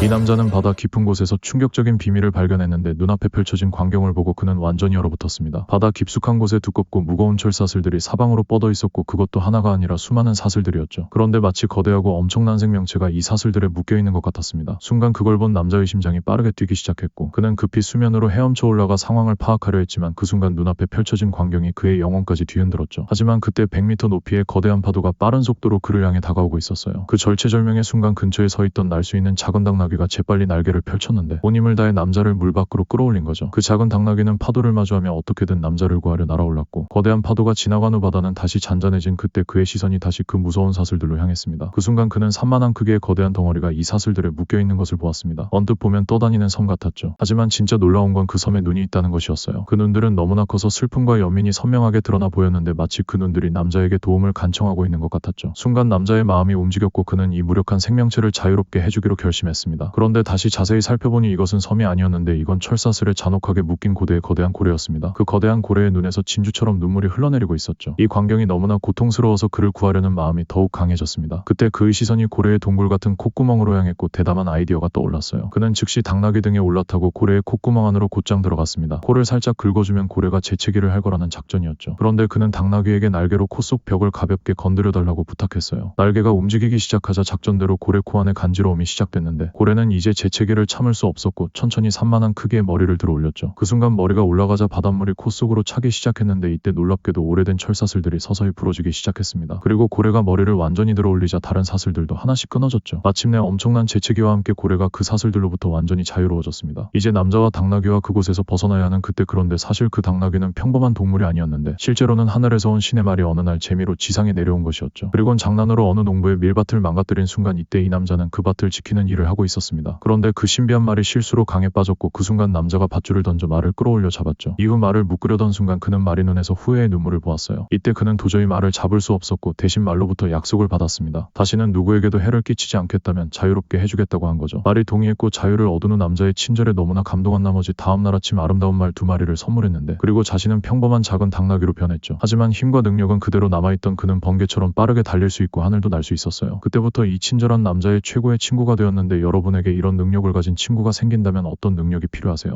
이 남자는 바다 깊은 곳에서 충격적인 비밀을 발견했는데 눈앞에 펼쳐진 광경을 보고 그는 완전히 얼어붙었습니다. 바다 깊숙한 곳에 두껍고 무거운 철사슬들이 사방으로 뻗어 있었고 그것도 하나가 아니라 수많은 사슬들이었죠. 그런데 마치 거대하고 엄청난 생명체가 이 사슬들에 묶여있는 것 같았습니다. 순간 그걸 본 남자의 심장이 빠르게 뛰기 시작했고 그는 급히 수면으로 헤엄쳐 올라가 상황을 파악하려 했지만 그 순간 눈앞에 펼쳐진 광경이 그의 영혼까지 뒤흔들었죠. 하지만 그때 100m 높이의 거대한 파도가 빠른 속도로 그를 향해 다가오고 있었어요. 그 절체절명의 순간 근처에 서 있던 날 수 있는 작은 당나귀가 재빨리 날개를 펼쳤는데 온 힘을 다해 남자를 물 밖으로 끌어올린 거죠. 그 작은 당나귀는 파도를 마주하며 어떻게든 남자를 구하려 날아올랐고 거대한 파도가 지나간 후 바다는 다시 잔잔해진 그때 그의 시선이 다시 그 무서운 사슬들로 향했습니다. 그 순간 그는 산만한 크기의 거대한 덩어리가 이 사슬들에 묶여있는 것을 보았습니다. 언뜻 보면 떠다니는 섬 같았죠. 하지만 진짜 놀라운 건 그 섬에 눈이 있다는 것이었어요. 그 눈들은 너무나 커서 슬픔과 연민이 선명하게 드러나 보였는데 마치 그 눈들이 남자에게 도움을 간청하고 있는 것 같았죠. 순간 남자의 마음이 움직였고 그는 이 무력한 생명체를 자유롭게 해주기로 결심했습니다. 그런데 다시 자세히 살펴보니 이것은 섬이 아니었는데 이건 철사슬에 잔혹하게 묶인 고대의 거대한 고래였습니다. 그 거대한 고래의 눈에서 진주처럼 눈물이 흘러내리고 있었죠. 이 광경이 너무나 고통스러워서 그를 구하려는 마음이 더욱 강해졌습니다. 그때 그의 시선이 고래의 동굴 같은 콧구멍으로 향했고 대담한 아이디어가 떠올랐어요. 그는 즉시 당나귀 등에 올라타고 고래의 콧구멍 안으로 곧장 들어갔습니다. 코를 살짝 긁어주면 고래가 재채기를 할 거라는 작전이었죠. 그런데 그는 당나귀에게 날개로 코 속 벽을 가볍게 건드려달라고 부탁했어요. 날개가 움직이기 시작하자 작전대로 고래 코 안에 간지러움이 시작됐는데 고래는 이제 재채기를 참을 수 없었고 천천히 산만한 크기의 머리를 들어 올렸죠. 그 순간 머리가 올라가자 바닷물이 코 속으로 차기 시작했는데 이때 놀랍게도 오래된 철사슬들이 서서히 부러지기 시작했습니다. 그리고 고래가 머리를 완전히 들어 올리자 다른 사슬들도 하나씩 끊어졌죠. 마침내 엄청난 재채기와 함께 고래가 그 사슬들로부터 완전히 자유로워졌습니다. 이제 남자와 당나귀와 그곳에서 벗어나야 하는 그때 그런데 사실 그 당나귀는 평범한 동물이 아니었는데 실제로는 하늘에서 온 신의 말이 어느 날 재미로 지상에 내려온 것이었죠. 그리곤 장난으로 어느 농부의 밀밭을 망가뜨린 순간 이때 이 남자는 그 밭을 지키는 일을 하고 있었습니다. 그런데 그 신비한 말이 실수로 강에 빠졌고 그 순간 남자가 밧줄을 던져 말을 끌어올려 잡았죠. 이후 말을 묶으려던 순간 그는 말이 눈에서 후회의 눈물을 보았어요. 이때 그는 도저히 말을 잡을 수 없었고 대신 말로부터 약속을 받았습니다. 다시는 누구에게도 해를 끼치지 않겠다면 자유롭게 해주겠다고 한 거죠. 말이 동의했고 자유를 얻은 후 남자의 친절에 너무나 감동한 나머지 다음날 아침 아름다운 말 2마리를 선물했는데 그리고 자신은 평범한 작은 당나귀로 변했죠. 하지만 힘과 능력은 그대로 남아있던 그는 번개처럼 빠르게 달릴 수 있고 하늘도 날 수 있었어요. 그때부터 이 친절한 남자의 최고의 친구가 되었는데 여러분에게 이런 능력을 가진 친구가 생긴다면 어떤 능력이 필요하세요?